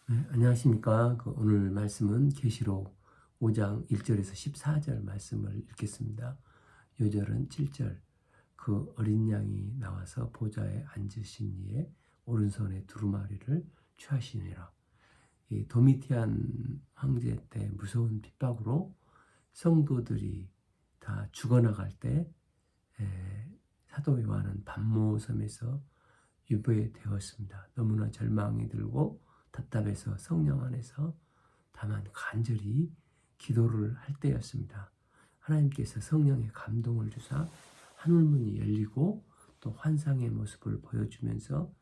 네, 안녕하십니까. 오늘 말씀은 계시록 5장 1절에서 14절 말씀을 읽겠습니다. 요절은 7절. 그 어린 양이 나와서 보좌에 앉으신 이의 오른손에 두루마리를 취하시니라. 이 도미티안 황제 때 무서운 핍박으로 성도들이 다 죽어나갈 때 사도 요한은 반모섬에서 유배되었습니다. 너무나 절망이 들고 답답해서 성령 안에서 다만 간절히 기도를 할 때였습니다. 하나님께서 성령의 감동을 주사 하늘문이 열리고 또 환상의 모습을 보여주면서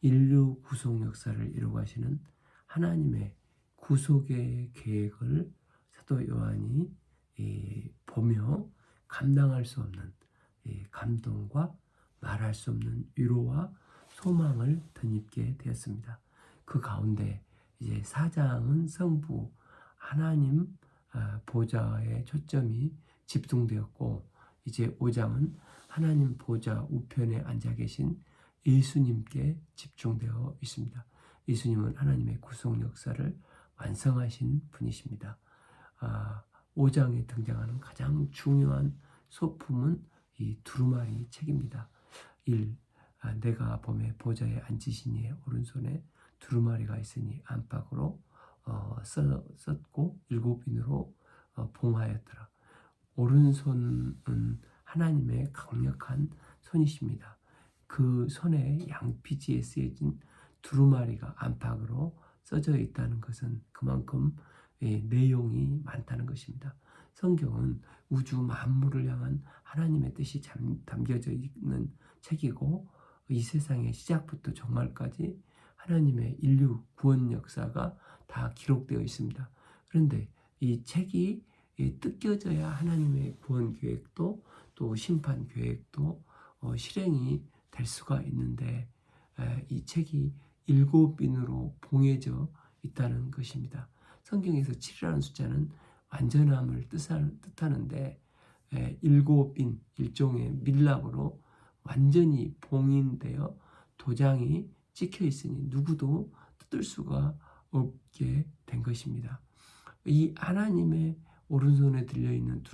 인류 구속 역사를 이루가시는 하나님의 구속의 계획을 사도 요한이 보며 감당할 수 없는 감동과 말할 수 없는 위로와 소망을 덧입게 되었습니다. 그 가운데 이제 4장은 성부 하나님 보좌에 초점이 집중되었고, 이제 5장은 하나님 보좌 우편에 앉아 계신 예수님께 집중되어 있습니다. 예수님은 하나님의 구속 역사를 완성하신 분이십니다. 5장에 등장하는 가장 중요한 소품은 이 두루마리 책입니다. 1. 내가 봄에 보좌에 앉으신 이의 오른손에 두루마리가 있으니 안팎으로 썼고 7인으로 봉하였더라. 오른손은 하나님의 강력한 손이십니다. 그 손에 양피지에 쓰여진 두루마리가 안팎으로 써져 있다는 것은 그만큼 내용이 많다는 것입니다. 성경은 우주 만물을 향한 하나님의 뜻이 담겨져 있는 책이고, 이 세상의 시작부터 종말까지 하나님의 인류 구원 역사가 다 기록되어 있습니다. 그런데 이 책이 뜯겨져야 하나님의 구원 계획도 또 심판 계획도 실행이 될 수가 있는데, 이 책이 7인으로 봉해져 있다는 것입니다. 성경에서 7이라는 숫자는 완전함을 뜻하는데 7인 일종의 밀랍으로 완전히 봉인되어 도장이 찍혀 있으니 누구도 뜯을 수가 없게 된 것입니다. 이 하나님의 오른손에 들려있는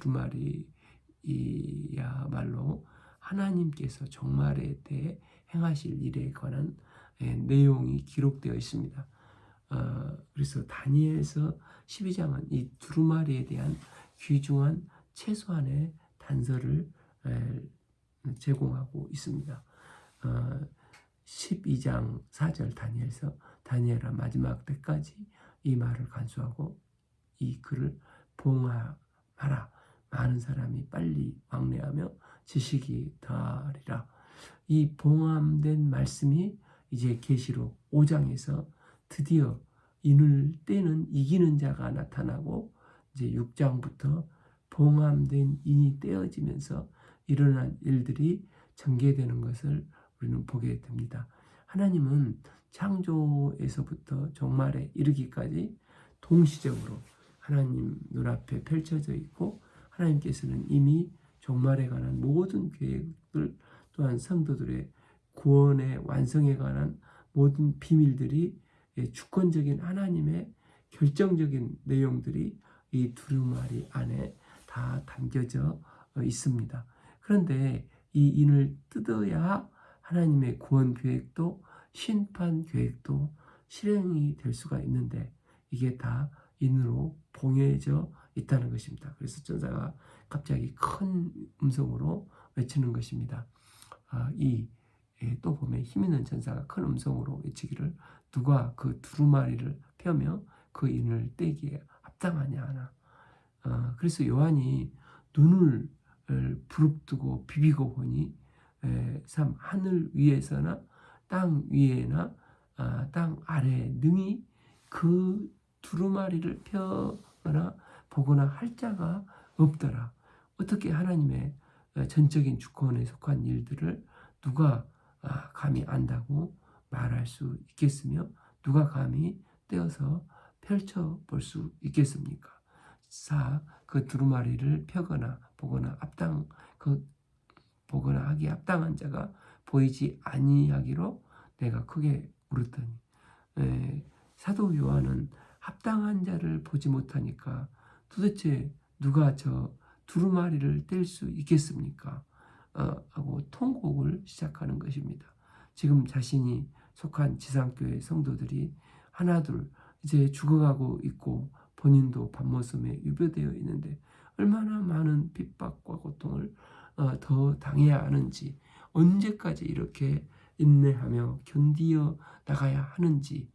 두루마리야말로 하나님께서 종말에 대해 행하실 일에 관한 내용이 기록되어 있습니다. 그래서 다니엘서 12장은 이 두루마리에 대한 귀중한 최소한의 단서를 제공하고 있습니다. 12장 4절 다니엘서 다니엘아 마지막 때까지 이 말을 간수하고 이 글을 봉하라. 많은 사람이 빨리 왕래하며 지식이 더하리라. 이 봉함된 말씀이 이제 계시록 5장에서 드디어 인을 떼는 이기는 자가 나타나고, 이제 6장부터 봉함된 인이 떼어지면서 일어난 일들이 전개되는 것을 우리는 보게 됩니다. 하나님은 창조에서부터 종말에 이르기까지 동시적으로 하나님 눈앞에 펼쳐져 있고, 하나님께서는 이미 종말에 관한 모든 계획들 또한 성도들의 구원의 완성에 관한 모든 비밀들이 주권적인 하나님의 결정적인 내용들이 이 두루마리 안에 다 담겨져 있습니다. 그런데 이 인을 뜯어야 하나님의 구원 계획도 심판 계획도 실행이 될 수가 있는데, 이게 다 인으로 봉해져 있다는 것입니다. 그래서 전사가 갑자기 큰 음성으로 외치는 것입니다. 또 보면 힘있는 전사가 큰 음성으로 외치기를 누가 그 두루마리를 펴며 그 인을 떼기에 합당하냐 하나. 그래서 요한이 눈을 부릅뜨고 비비고 보니 참 하늘 위에서나 땅 위에나 땅 아래에 능히 그 두루마리를 펴거나 보거나 할 자가 없더라. 어떻게 하나님의 전적인 주권에 속한 일들을 누가 감히 안다고 말할 수 있겠으며, 누가 감히 떼어서 펼쳐볼 수 있겠습니까? 그 두루마리를 펴거나 보거나 보거나 하기에 합당한 자가 보이지 아니하기로 내가 크게 울었더니. 사도 요한은 합당한 자를 보지 못하니까 도대체 누가 저 두루마리를 뗄 수 있겠습니까? 하고 통곡을 시작하는 것입니다. 지금 자신이 속한 지상교회 성도들이 하나둘 이제 죽어가고 있고 본인도 밤모섬에 유배되어 있는데 얼마나 많은 핍박과 고통을 더 당해야 하는지, 언제까지 이렇게 인내하며 견디어 나가야 하는지,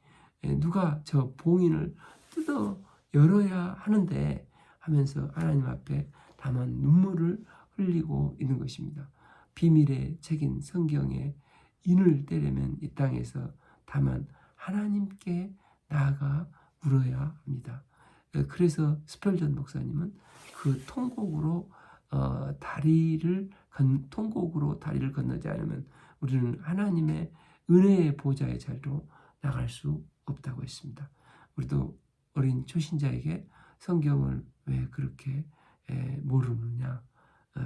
누가 저 봉인을 뜯어 열어야 하는데 하면서 하나님 앞에 다만 눈물을 흘리고 있는 것입니다. 비밀의 책인 성경에 인을 떼려면 이 땅에서 다만 하나님께 나아가 울어야 합니다. 그래서 스펄전 목사님은 그 통곡으로 통곡으로 다리를 건너지 않으면 우리는 하나님의 은혜의 보좌의 자리로 나갈 수 없다고 했습니다. 우리도 어린 초신자에게 성경을 왜 그렇게 모르느냐,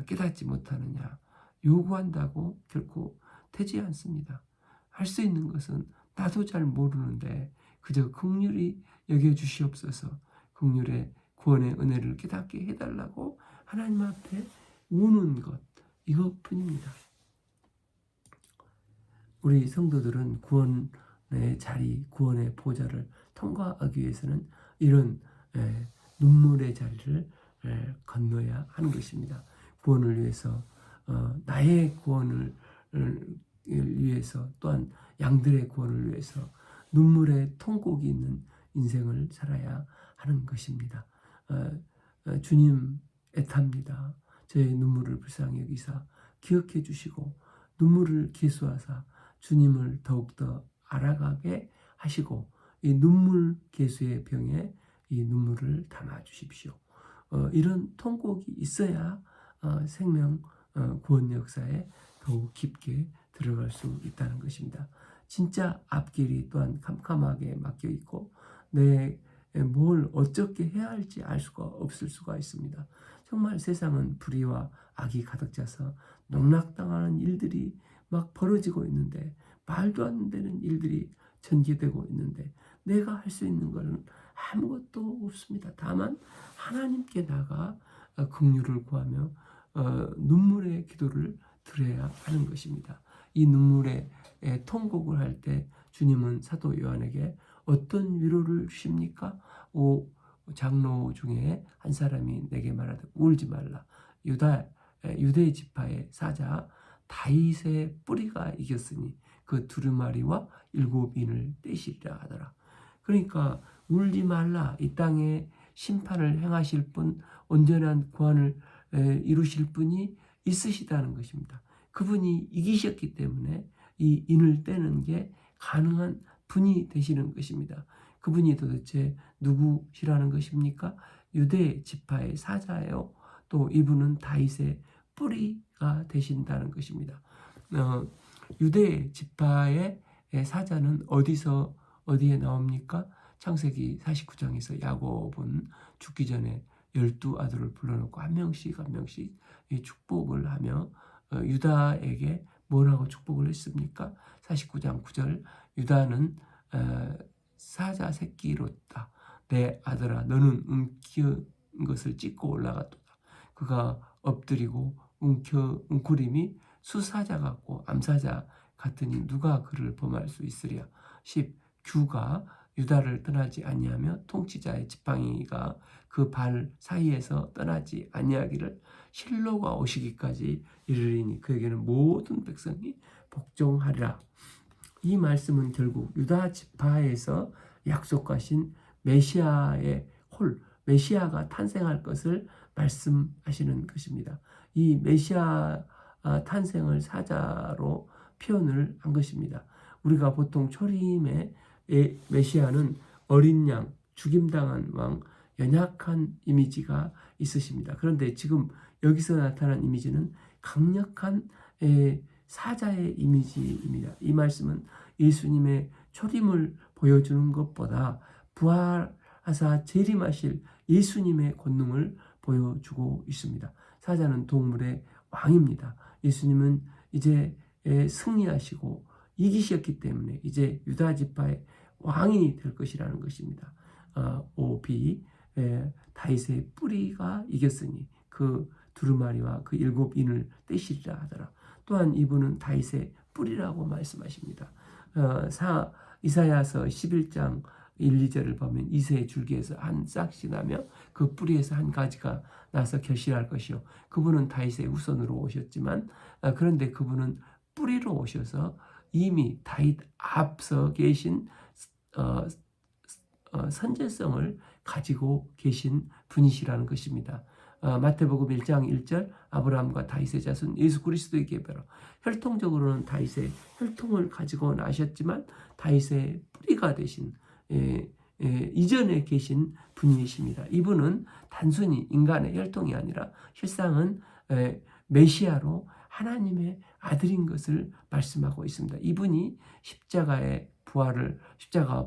깨닫지 못하느냐 요구한다고 결코 되지 않습니다. 할 수 있는 것은 나도 잘 모르는데 그저 긍휼히 여겨주시옵소서, 긍휼의 구원의 은혜를 깨닫게 해달라고 하나님 앞에 우는 것, 이것뿐입니다. 우리 성도들은 구원의 자리, 구원의 보좌를 통과하기 위해서는 이런 눈물의 자리를 건너야 하는 것입니다. 구원을 위해서, 나의 구원을 위해서, 또한 양들의 구원을 위해서 눈물의 통곡이 있는 인생을 살아야 하는 것입니다. 주님 애탑니다. 저의 눈물을 불쌍히 여기사 기억해 주시고 눈물을 계수하사 주님을 더욱더 알아가게 하시고 이 눈물 계수의 병에 이 눈물을 담아 주십시오. 이런 통곡이 있어야 생명 구원 역사에 더욱 깊게 들어갈 수 있다는 것입니다. 진짜 앞길이 또한 캄캄하게 막혀 있고 뭘 어떻게 해야 할지 알 수가 없을 수가 있습니다. 정말 세상은 불의와 악이 가득 차서 농락당하는 일들이 막 벌어지고 있는데, 말도 안 되는 일들이 전개되고 있는데 내가 할 수 있는 것은 아무것도 없습니다. 다만 하나님께 나가 긍휼을 구하며 눈물의 기도를 드려야 하는 것입니다. 이 눈물의 통곡을 할 때 주님은 사도 요한에게 어떤 위로를 주십니까? 장로 중에 한 사람이 내게 말하되 울지 말라. 유대 지파의 사자 다윗의 뿌리가 이겼으니 그 두루마리와 7인을 떼시리라 하더라. 그러니까 울지 말라. 이 땅에 심판을 행하실 분, 온전한 구원을 이루실 분이 있으시다는 것입니다. 그분이 이기셨기 때문에 이 인을 떼는 게 가능한 분이 되시는 것입니다. 그분이 도대체 누구시라는 것입니까? 유대 지파의 사자예요. 또 이분은 다윗의 뿌리가 되신다는 것입니다. 유대 지파의 사자는 어디에 나옵니까? 창세기 49장에서 야곱은 죽기 전에 12아들을 불러놓고 한 명씩 축복을 하며 유다에게 뭐라고 축복을 했습니까? 49장 9절, 유다는 사자 새끼로다. 내 아들아, 너는 움켜인 것을 찢고 올라갔도다. 그가 엎드리고 웅크림이 수사자 같고 암사자 같으니 누가 그를 범할 수 있으랴. 10. 규가 유다를 떠나지 아니하며 통치자의 지팡이가 그 발 사이에서 떠나지 아니하기를 실로가 오시기까지 이르리니 그에게는 모든 백성이 복종하리라. 이 말씀은 결국 유다 지파에서 약속하신 메시아가 탄생할 것을 말씀하시는 것입니다. 이 메시아 탄생을 사자로 표현을 한 것입니다. 우리가 보통 초림의 메시아는 어린 양, 죽임당한 왕, 연약한 이미지가 있으십니다. 그런데 지금 여기서 나타난 이미지는 강력한 사자의 이미지입니다. 이 말씀은 예수님의 초림을 보여주는 것보다 부활하사 재림하실 예수님의 권능을 보여주고 있습니다. 사자는 동물의 왕입니다. 예수님은 이제 승리하시고 이기셨기 때문에 이제 유다 지파의 왕이 될 것이라는 것입니다. 오비 다윗의 뿌리가 이겼으니 그 두루마리와 그 7인을 떼시리라 하더라. 또한 이분은 다윗의 뿌리라고 말씀하십니다. 이사야서 11장 1, 2절을 보면 이새의 줄기에서 한 싹이 나며 그 뿌리에서 한 가지가 나서 결실할 것이요. 그분은 다윗의 후손으로 오셨지만 그런데 그분은 뿌리로 오셔서 이미 다윗 앞서 계신 선제성을 가지고 계신 분이시라는 것입니다. 마태복음 1장 1절 아브라함과 다윗의 자손 예수 그리스도의 계배로 혈통적으로는 다윗의 혈통을 가지고 나셨지만 다윗의 뿌리가 되신 이전에 계신 분이십니다. 이분은 단순히 인간의 혈통이 아니라 실상은 메시아로 하나님의 아들인 것을 말씀하고 있습니다. 이분이 십자가와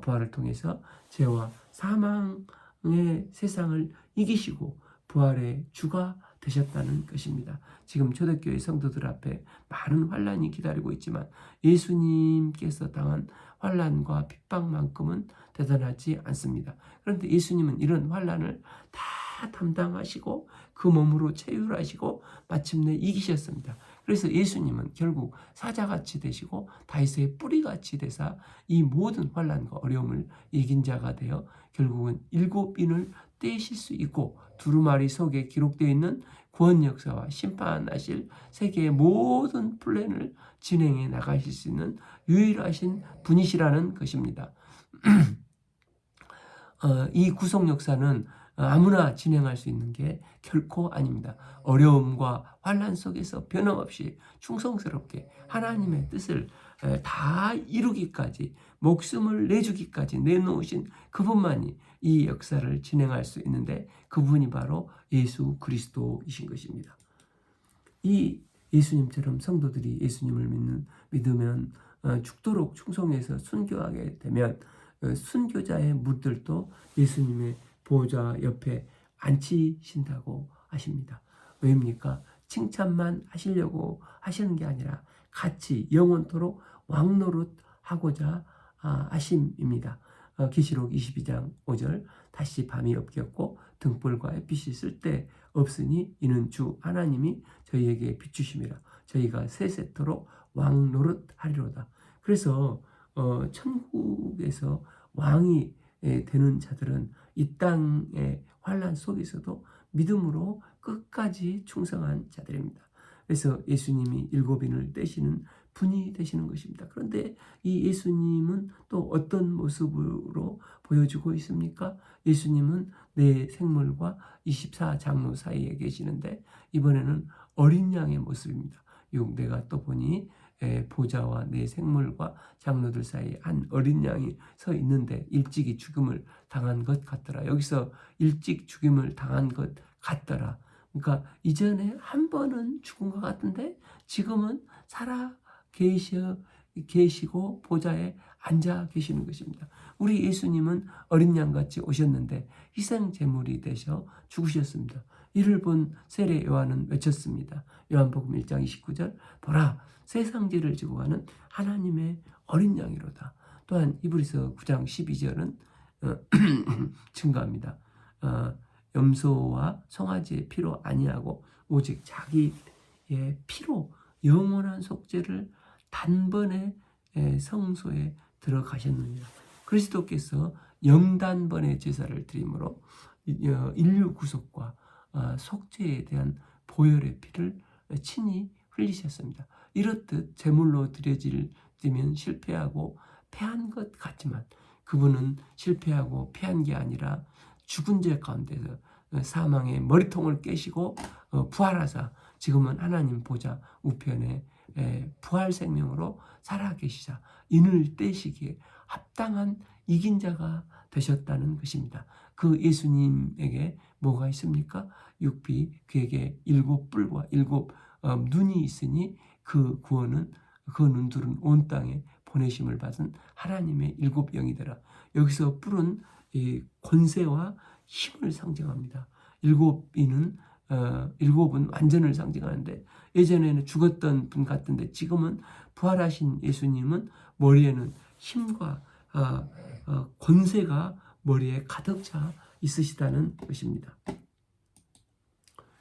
부활을 통해서 죄와 사망의 세상을 이기시고 부활의 주가 되셨다는 것입니다. 지금 초대교회 성도들 앞에 많은 환난이 기다리고 있지만 예수님께서 당한 환난과 핍박만큼은 대단하지 않습니다. 그런데 예수님은 이런 환난을 다 담당하시고 그 몸으로 체휼하시고 마침내 이기셨습니다. 그래서 예수님은 결국 사자같이 되시고 다윗의 뿌리같이 되사 이 모든 환난과 어려움을 이긴 자가 되어 결국은 7인을 떼실 수 있고 두루마리 속에 기록되어 있는 구원 역사와 심판하실 세계의 모든 플랜을 진행해 나가실 수 있는 유일하신 분이시라는 것입니다. 이 구속 역사는 아무나 진행할 수 있는 게 결코 아닙니다. 어려움과 환난 속에서 변함없이 충성스럽게 하나님의 뜻을 다 이루기까지 목숨을 내주기까지 내놓으신 그분만이 이 역사를 진행할 수 있는데 그분이 바로 예수 그리스도이신 것입니다. 이 예수님처럼 성도들이 예수님을 믿으면 죽도록 충성해서 순교하게 되면 순교자의 무들도 예수님의 보좌 옆에 앉히신다고 하십니다. 왜입니까? 칭찬만 하시려고 하시는 게 아니라 같이 영원토록 왕노릇하고자 하심입니다. 계시록 22장 5절 다시 밤이 없겠고 등불과 햇빛이 쓸데 없으니 이는 주 하나님이 저희에게 비추심이라 저희가 세세토록 왕노릇하리로다. 그래서 천국에서 왕이 되는 자들은 이 땅의 환난 속에서도 믿음으로 끝까지 충성한 자들입니다. 그래서 예수님이 7인을 떼시는 분이 되시는 것입니다. 그런데 이 예수님은 또 어떤 모습으로 보여주고 있습니까? 예수님은 내 생물과 24장로 사이에 계시는데 이번에는 어린 양의 모습입니다. 내가 또 보니 보좌와 내 생물과 장로들 사이에 한 어린 양이 서 있는데 일찍이 죽음을 당한 것 같더라. 여기서 일찍 죽임을 당한 것 같더라. 그러니까 이전에 한 번은 죽은 것 같은데 지금은 살아 계시고 보좌에 앉아 계시는 것입니다. 우리 예수님은 어린 양같이 오셨는데 희생제물이 되셔 죽으셨습니다. 이를 본 세례 요한은 외쳤습니다. 요한복음 1장 29절 보라 세상 죄를 지고 가는 하나님의 어린 양이로다. 또한 히브리서 9장 12절은 증거합니다. 염소와 송아지의 피로 아니하고 오직 자기의 피로 영원한 속죄를 단번에 성소에 들어가셨느니라. 그리스도께서 영단번의 제사를 드림으로 인류 구속과 속죄에 대한 보혈의 피를 친히 흘리셨습니다. 이렇듯 제물로 드려지면 실패하고 패한 것 같지만 그분은 실패하고 패한 게 아니라 죽은 죄 가운데서 사망의 머리통을 깨시고 부활하사 지금은 하나님 보좌 우편에 부활 생명으로 살아계시자 인을 떼시기에 합당한 이긴 자가 되셨다는 것입니다. 그 예수님에게 뭐가 있습니까? 육비 그에게 7뿔과 7 눈이 있으니 그 구원은 그 눈들은 온 땅에 보내심을 받은 하나님의 7영이더라. 여기서 뿔은 권세와 힘을 상징합니다. 7은 완전을 상징하는데 예전에는 죽었던 분 같은데 지금은 부활하신 예수님은 머리에는 힘과 권세가 머리에 가득 차 있으시다는 것입니다.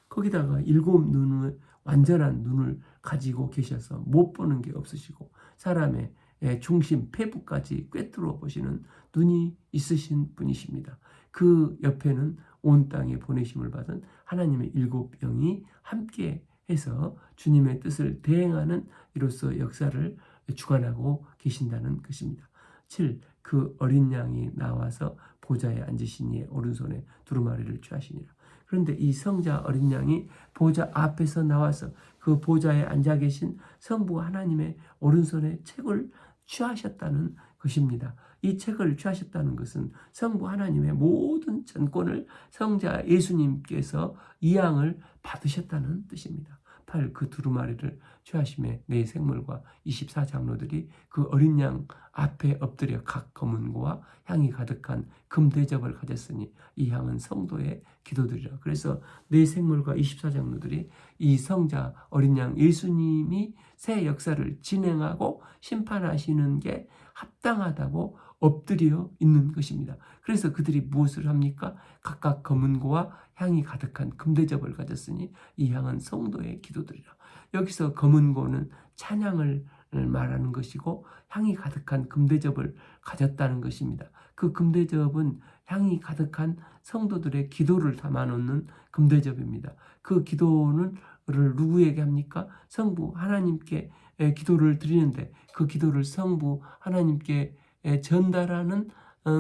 거기다가 7눈을 완전한 눈을 가지고 계셔서 못 보는 게 없으시고 사람의 중심, 폐부까지 꿰뚫어 보시는 눈이 있으신 분이십니다. 그 옆에는 온 땅에 보내심을 받은 하나님의 7영이 함께 해서 주님의 뜻을 대행하는 이로써 역사를 주관하고 계신다는 것입니다. 7. 그 어린 양이 나와서 보좌에 앉으시니 오른손에 두루마리를 취하시니라. 그런데 이 성자 어린 양이 보좌 앞에서 나와서 그 보좌에 앉아 계신 성부 하나님의 오른손에 책을 취하셨다는 것입니다. 이 책을 취하셨다는 것은 성부 하나님의 모든 전권을 성자 예수님께서 이 양을 받으셨다는 뜻입니다. 8. 그 두루마리를 취하심에 네 생물과 24장로들이 그 어린 양 앞에 엎드려 각 검은 고와 향이 가득한 금대접을 가졌으니 이 향은 성도의 기도들이라. 그래서 네 생물과 24장로들이 이 성자 어린 양 예수님이 새 역사를 진행하고 심판하시는 게 합당하다고 엎드려 있는 것입니다. 그래서 그들이 무엇을 합니까? 각각 검은 고와 향이 가득한 금대접을 가졌으니 이 향은 성도의 기도들이라. 여기서 검은 고는 찬양을 말하는 것이고 향이 가득한 금대접을 가졌다는 것입니다. 그 금대접은 향이 가득한 성도들의 기도를 담아놓는 금대접입니다. 그 기도를 누구에게 합니까? 성부 하나님께 기도를 드리는데 그 기도를 성부 하나님께 전달하는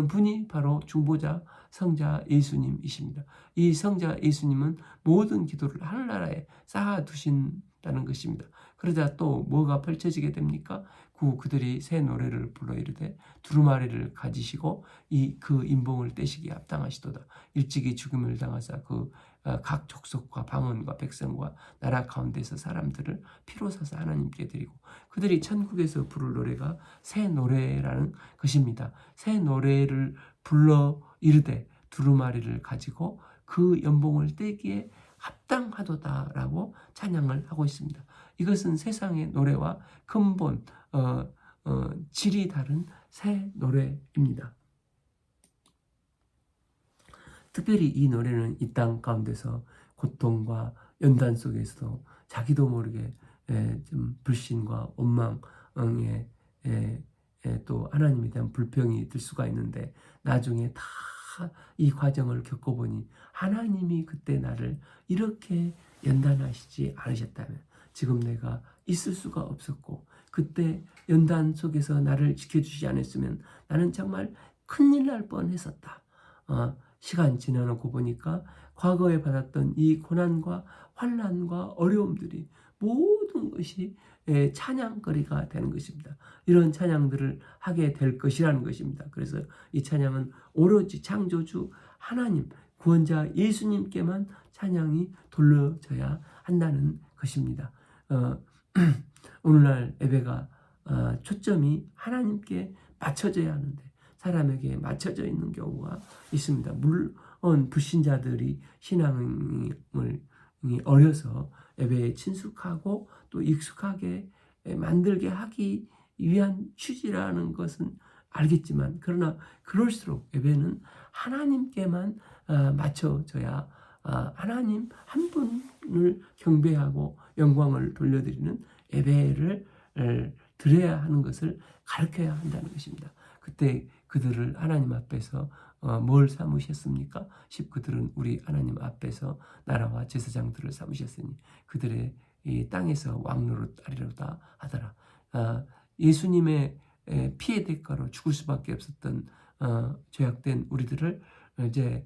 분이 바로 중보자 성자 예수님이십니다. 이 성자 예수님은 모든 기도를 하늘나라에 쌓아두신다는 것입니다. 그러자 또 뭐가 펼쳐지게 됩니까? 그들이 새 노래를 불러 이르되 두루마리를 가지시고 그 인봉을 떼시기에 합당하시도다. 일찍이 죽음을 당하사 각 족속과 방언과 백성과 나라 가운데서 사람들을 피로 사서 하나님께 드리고 그들이 천국에서 부를 노래가 새 노래라는 것입니다. 새 노래를 불러 이르되 두루마리를 가지고 그 연봉을 떼기에 합당하도다라고 찬양을 하고 있습니다. 이것은 세상의 노래와 근본 질이 다른 새 노래입니다. 특별히 이 노래는 이 땅 가운데서 고통과 연단 속에서도 자기도 모르게 좀 불신과 원망에 또 하나님에 대한 불평이 들 수가 있는데 나중에 다 이 과정을 겪어보니 하나님이 그때 나를 이렇게 연단하시지 않으셨다면 지금 내가 있을 수가 없었고 그때 연단 속에서 나를 지켜주지 않았으면 나는 정말 큰일 날 뻔했었다. 시간 지나놓고 보니까 과거에 받았던 이 고난과 환난과 어려움들이 모든 것이 찬양거리가 되는 것입니다. 이런 찬양들을 하게 될 것이라는 것입니다. 그래서 이 찬양은 오로지 창조주 하나님, 구원자 예수님께만 찬양이 돌려져야 한다는 것입니다. 오늘날 예배가 초점이 하나님께 맞춰져야 하는데 사람에게 맞춰져 있는 경우가 있습니다. 물론 불신자들이 신앙이 어려서 예배에 친숙하고 또 익숙하게 만들게 하기 위한 취지라는 것은 알겠지만 그러나 그럴수록 예배는 하나님께만 맞춰져야 하나님 한 분을 경배하고 영광을 돌려드리는 예배를 드려야 하는 것을 가르쳐야 한다는 것입니다. 그때 그들을 하나님 앞에서 뭘 삼으셨습니까? 그들은 우리 하나님 앞에서 나라와 제사장들을 삼으셨으니 그들의 이 땅에서 왕노릇 하리로다 하더라. 예수님의 피의 대가로 죽을 수밖에 없었던 죄악된 우리들을 이제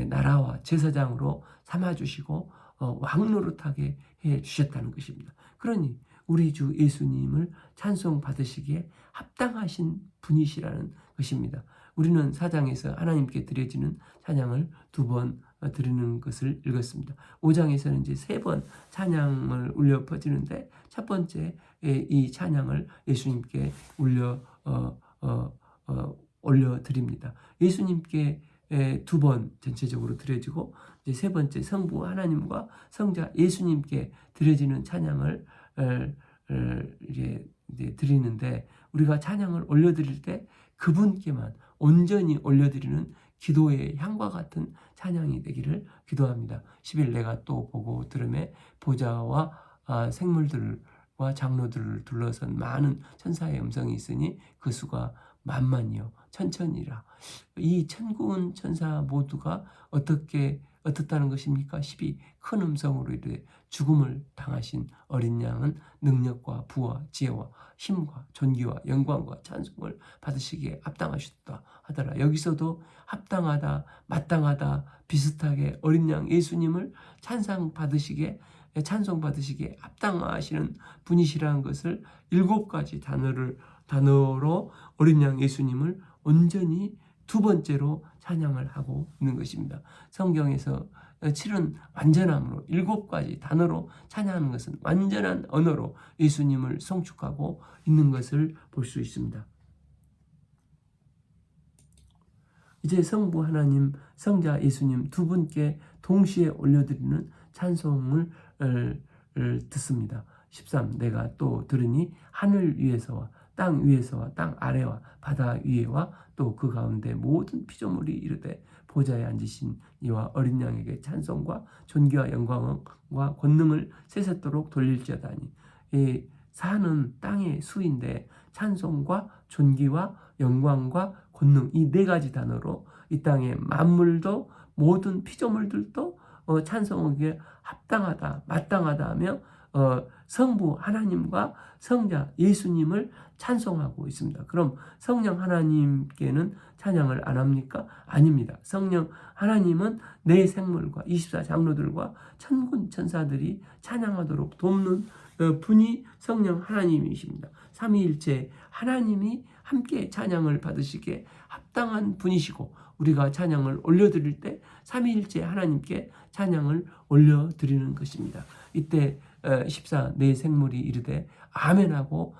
나라와 제사장으로 삼아주시고 왕노릇하게 해주셨다는 것입니다. 그러니 우리 주 예수님을 찬송 받으시기에 합당하신 분이시라는 것입니다. 우리는 사장에서 하나님께 드려지는 찬양을 2번 드리는 것을 읽었습니다. 5장에서는 이제 3번 찬양을 울려 퍼지는데 첫 번째 이 찬양을 예수님께 올려드립니다. 예수님께 2번 전체적으로 드려지고 이제 세 번째 성부 하나님과 성자 예수님께 드려지는 찬양을 이제 드리는데 우리가 찬양을 올려드릴 때 그분께만 온전히 올려드리는 기도의 향과 같은 찬양이 되기를 기도합니다. 10일 내가 또 보고 들음에 보좌와 생물들과 장로들을 둘러선 많은 천사의 음성이 있으니 그 수가 만만이요 천천이라. 이 천군 천사 모두가 어떻다는 것입니까? 12. 큰 음성으로 이르되 죽음을 당하신 어린 양은 능력과 부와 지혜와 힘과 존귀와 영광과 찬송을 받으시기에 합당하셨다 하더라. 여기서도 합당하다, 마땅하다, 비슷하게 어린 양 예수님을 찬송 받으시기에 합당하시는 분이시라는 것을 7가지 단어로 어린 양 예수님을 온전히 두 번째로 찬양을 하고 있는 것입니다. 성경에서 7은 완전함으로 7가지 단어로 찬양하는 것은 완전한 언어로 예수님을 송축하고 있는 것을 볼 수 있습니다. 이제 성부 하나님, 성자 예수님 두 분께 동시에 올려드리는 찬송을 듣습니다. 13. 내가 또 들으니 하늘 위에서와 땅 위에서와 땅 아래와 바다 위에와 또 그 가운데 모든 피조물이 이르되 보좌에 앉으신 이와 어린 양에게 찬송과 존귀와 영광과 권능을 세세토록 돌릴지어다니. 이 사는 땅의 수인데 찬송과 존귀와 영광과 권능 이 4가지 단어로 이 땅의 만물도 모든 피조물들도 찬송하기에 합당하다, 마땅하다 하며 성부 하나님과 성자 예수님을 찬송하고 있습니다. 그럼 성령 하나님께는 찬양을 안 합니까? 아닙니다. 성령 하나님은 내 생물과 24장로들과 천군 천사들이 찬양하도록 돕는 분이 성령 하나님이십니다. 삼위일체 하나님이 함께 찬양을 받으시기에 합당한 분이시고 우리가 찬양을 올려드릴 때 삼위일체 하나님께 찬양을 올려드리는 것입니다. 이때 14 내 생물이 이르되 아멘하고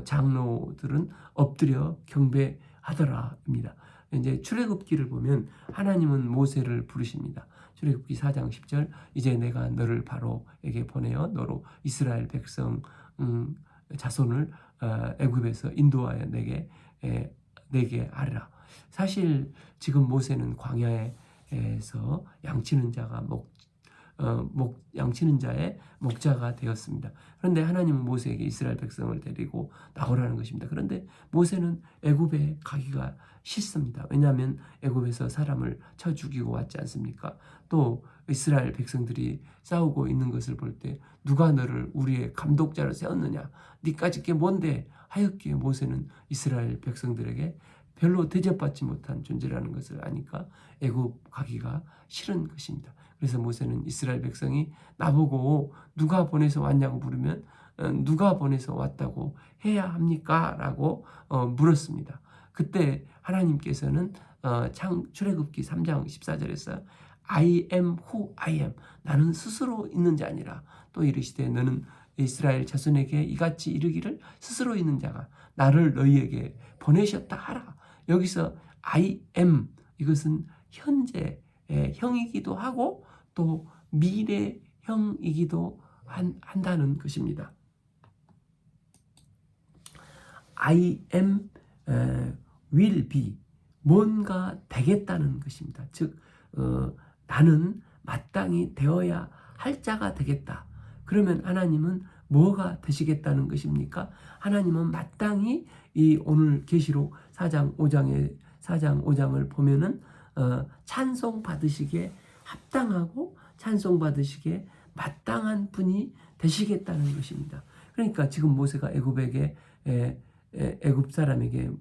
장로들은 엎드려 경배하더라입니다. 이제 출애굽기를 보면 하나님은 모세를 부르십니다. 출애굽기 4장 10절 이제 내가 너를 바로에게 보내어 너로 이스라엘 백성 자손을 애굽에서 인도하여 내게 하리라. 사실 지금 모세는 광야에서 양치는 자의 목자가 되었습니다. 그런데 하나님은 모세에게 이스라엘 백성을 데리고 나오라는 것입니다. 그런데 모세는 애굽에 가기가 싫습니다. 왜냐하면 애굽에서 사람을 쳐 죽이고 왔지 않습니까? 또 이스라엘 백성들이 싸우고 있는 것을 볼 때 누가 너를 우리의 감독자로 세웠느냐? 니까짓 게 뭔데? 하였기에 모세는 이스라엘 백성들에게 별로 대접받지 못한 존재라는 것을 아니까 애굽 가기가 싫은 것입니다. 그래서 모세는 이스라엘 백성이 나보고 누가 보내서 왔냐고 물으면 누가 보내서 왔다고 해야 합니까? 라고 물었습니다. 그때 하나님께서는 출애굽기 3장 14절에서 I am who I am. 나는 스스로 있는 자 아니라 또 이르시되 너는 이스라엘 자손에게 이같이 이르기를 스스로 있는 자가 나를 너희에게 보내셨다 하라. 여기서 I am 이것은 현재 형이기도 하고 또 미래형이기도 한다는 것입니다. I am will be 뭔가 되겠다는 것입니다. 즉 나는 마땅히 되어야 할 자가 되겠다. 그러면 하나님은 뭐가 되시겠다는 것입니까? 하나님은 마땅히 이 오늘 계시록 4장 5장을 보면은 찬송 받으시기에 합당하고 찬송 받으시기에 마땅한 분이 되시겠다는 것입니다. 그러니까 지금 모세가 애굽 사람에게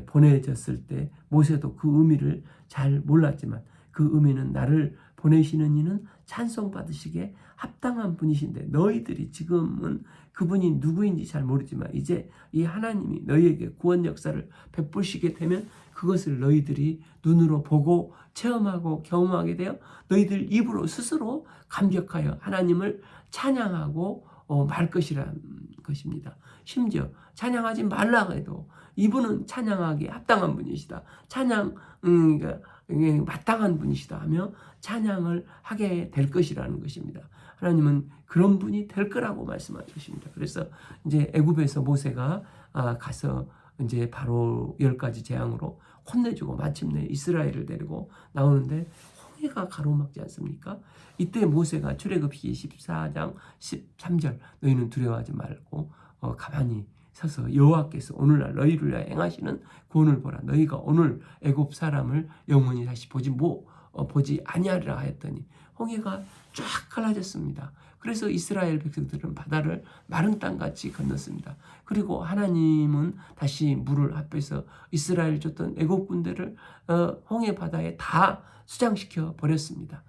보내졌을 때 모세도 그 의미를 잘 몰랐지만 그 의미는 나를 보내시는 이는 찬송 받으시기에 합당한 분이신데 너희들이 지금은 그분이 누구인지 잘 모르지만 이제 이 하나님이 너희에게 구원 역사를 베푸시게 되면 그것을 너희들이 눈으로 보고 체험하고 경험하게 되어 너희들 입으로 스스로 감격하여 하나님을 찬양하고 말 것이라는 것입니다. 심지어 찬양하지 말라고 해도 이분은 찬양하기에 합당한 분이시다. 마땅한 분이시다 하며 찬양을 하게 될 것이라는 것입니다. 하나님은 그런 분이 될 거라고 말씀하셨습니다. 그래서 이제 애굽에서 모세가 가서 이제 바로 10가지 재앙으로 혼내주고 마침내 이스라엘을 데리고 나오는데 홍해가 가로막지 않습니까? 이때 모세가 출애굽기 14장 13절 너희는 두려워하지 말고 가만히 서서 여호와께서 오늘날 너희를 위하여 행하시는 구원을 보라. 너희가 오늘 애굽 사람을 영원히 다시 보지 아니하리라 하였더니 홍해가 쫙 갈라졌습니다. 그래서 이스라엘 백성들은 바다를 마른 땅같이 건넜습니다. 그리고 하나님은 다시 물을 합해서 이스라엘 줬던 애굽 군대를 홍해 바다에 다 수장시켜 버렸습니다.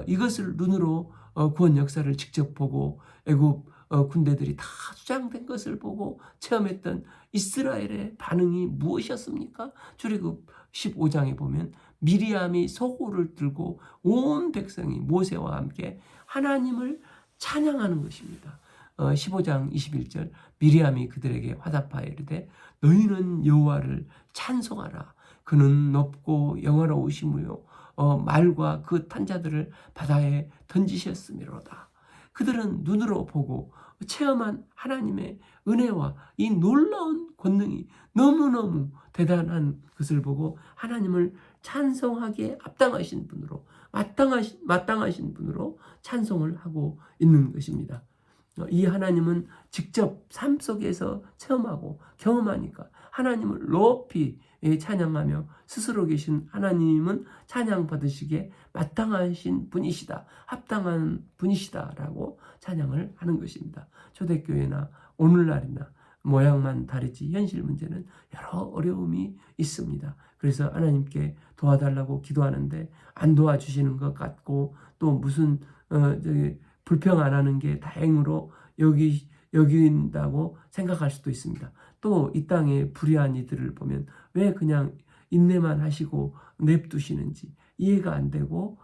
이것을 눈으로 구원 역사를 직접 보고 애굽 군대들이 다 수장된 것을 보고 체험했던 이스라엘의 반응이 무엇이었습니까? 출애굽 15장에 보면 미리암이 소고를 들고 온 백성이 모세와 함께 하나님을 찬양하는 것입니다. 15장 21절 미리암이 그들에게 화답하여 이르되 너희는 여호와를 찬송하라. 그는 높고 영화로우시므로 말과 그 탄자들을 바다에 던지셨음이로다. 그들은 눈으로 보고 체험한 하나님의 은혜와 이 놀라운 권능이 너무너무 대단한 것을 보고 하나님을 찬송하기에 합당하신 분으로 마땅하신 분으로 찬송을 하고 있는 것입니다. 이 하나님은 직접 삶 속에서 체험하고 경험하니까 하나님을 높이 찬양하며 스스로 계신 하나님은 찬양 받으시기에 마땅하신 분이시다, 합당한 분이시다라고 찬양을 하는 것입니다. 초대교회나 오늘날이나 모양만 다르지 현실 문제는 여러 어려움이 있습니다. 그래서 하나님께 도와달라고 기도하는데 안 도와주시는 것 같고 또 무슨 불평 안 하는 게 다행으로 여긴다고 생각할 수도 있습니다. 또 이 땅의 불의한 이들을 보면 왜 그냥 인내만 하시고 냅두시는지 이해가 안 되고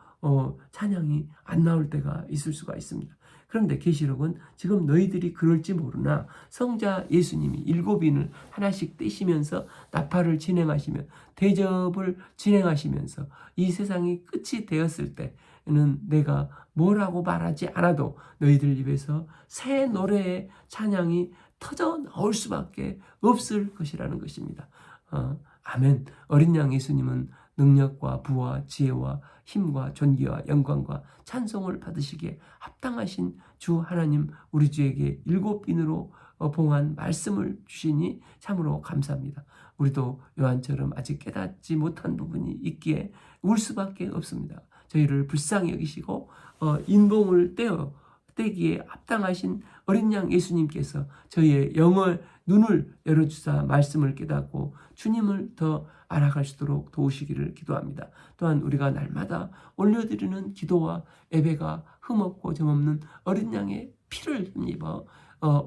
찬양이 안 나올 때가 있을 수가 있습니다. 그런데 계시록은 지금 너희들이 그럴지 모르나 성자 예수님이 7인을 하나씩 떼시면서 나팔을 진행하시며 대접을 진행하시면서 이 세상이 끝이 되었을 때는 내가 뭐라고 말하지 않아도 너희들 입에서 새 노래의 찬양이 터져 나올 수밖에 없을 것이라는 것입니다. 아멘. 어린 양 예수님은 능력과 부와 지혜와 힘과 존귀와 영광과 찬송을 받으시기에 합당하신 주 하나님 우리 주에게 7인으로 봉한 말씀을 주시니 참으로 감사합니다. 우리도 요한처럼 아직 깨닫지 못한 부분이 있기에 울 수밖에 없습니다. 저희를 불쌍히 여기시고 인봉을 떼기에 합당하신 어린 양 예수님께서 저희의 영의 눈을 열어주사 말씀을 깨닫고 주님을 더 알아갈 수 있도록 도우시기를 기도합니다. 또한 우리가 날마다 올려드리는 기도와 예배가 흠없고 점없는 어린 양의 피를 힘입어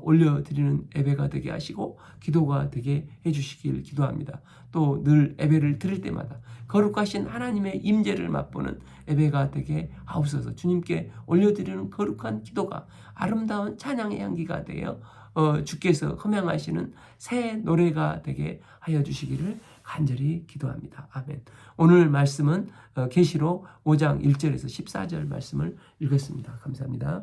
올려드리는 예배가 되게 하시고 기도가 되게 해주시길 기도합니다. 또 늘 예배를 드릴 때마다 거룩하신 하나님의 임재를 맛보는 예배가 되게 하옵소서. 주님께 올려드리는 거룩한 기도가 아름다운 찬양의 향기가 되어 주께서 흠양하시는 새 노래가 되게 하여 주시기를 간절히 기도합니다. 아멘. 오늘 말씀은 계시록 5장 1절에서 14절 말씀을 읽었습니다. 감사합니다.